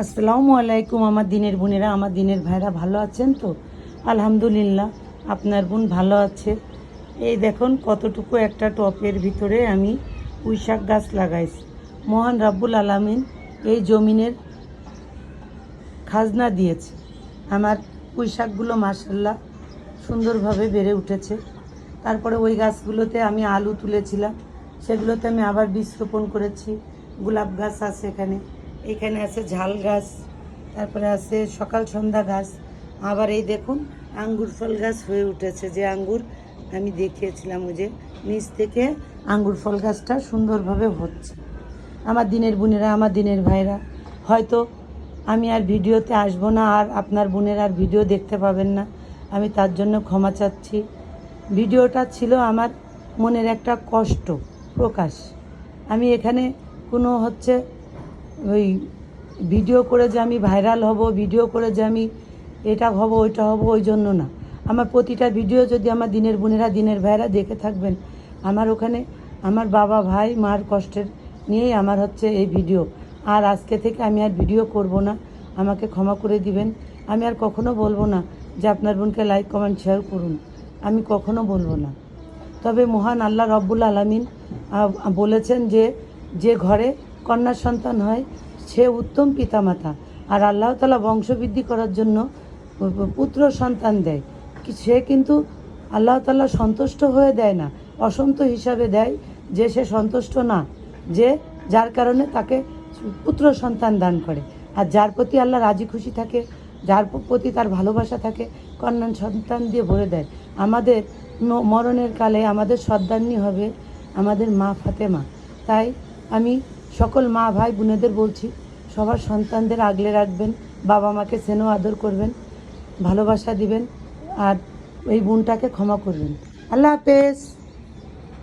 আসসালামু আলাইকুম আমার দিনের বোনেরা, আমার দিনের ভাইরা ভালো আছেন তো? আলহামদুলিল্লাহ, আপনার বোন ভালো আছে। এই দেখুন কতটুকু একটা টপের ভিতরে আমি পুঁই শাক গাছ লাগাইছি। মহান রাব্বুল আলামিন এই জমিনের খাজনা দিয়েছে। আমার পুঁই শাকগুলো মাশাআল্লাহ সুন্দরভাবে বেড়ে উঠেছে। তারপরে ওই গাছগুলোতে আমি আলু তুলেছিলাম, সেগুলোতে আমি আবার বীজ রোপণ করেছি। গোলাপ গাছ আছে এখানে আছে ঝাল গাছ, তারপরে আছে সকাল সন্ধ্যা গাছ। আবার এই দেখুন আঙ্গুর ফল গাছ হয়ে উঠেছে, যে আঙ্গুর আমি দেখিয়েছিলাম, ওই যে নিচ থেকে আঙ্গুর ফল গাছটা সুন্দরভাবে হচ্ছে। আমার দিনের বোনেরা, আমার দিনের ভাইরা, হয়তো আমি আর ভিডিওতে আসবো না, আর আপনার বোনের আর ভিডিও দেখতে পাবেন না, আমি তার জন্য ক্ষমা চাচ্ছি। ভিডিওটা ছিল আমার মনের একটা কষ্ট প্রকাশ। আমি এখানে কোনো ওই ভিডিও করে যে আমি ভাইরাল হব, ভিডিও করে যে আমি এটা হব ওইটা হব, ওই জন্য না। আমার প্রতিটা ভিডিও যদি আমার দিনের বোনেরা, দিনের ভাইরা দেখে থাকবেন, আমার ওখানে আমার বাবা ভাই মার কষ্টের নিয়েই আমার এই ভিডিও। আর আজকে থেকে আমি আর ভিডিও করব না, আমাকে ক্ষমা করে দিবেন। আমি আর কখনো বলবো না যে আপনার বোনকে লাইক কমেন্ট শেয়ার করুন, আমি কখনো বলবো না। তবে মহান আল্লাহ রব্বুল আলামিন বলেছেন যে যে ঘরে কন্যা সন্তান হয় সে উত্তম পিতামাতা, আর আল্লাহ তাআলা বংশবৃদ্ধি করার জন্য পুত্র সন্তান দেয়। সে কিন্তু আল্লাহ তাআলা সন্তুষ্ট হয়ে দেয় না, অসন্ত হিসাবে দেয়, যে সে সন্তুষ্ট না, যে যার কারণে তাকে পুত্র সন্তান দান করে। আর যার প্রতি আল্লাহ রাজি খুশি থাকে, যার প্রতি তার ভালোবাসা থাকে, কন্যা সন্তান দিয়ে ভরে দেয়। আমাদের মরণের কালে আমাদের সর্দারনি হবে আমাদের মা ফাতেমা। তাই আমি সকল মা ভাই বোনেদের বলছি, সবার সন্তানদের আগলে রাখবেন, বাবা মাকে স্নেহ আদর করবেন, ভালোবাসা দিবেন, আর এই বোনটাকে ক্ষমা করবেন। আল্লাহ হাফেজ।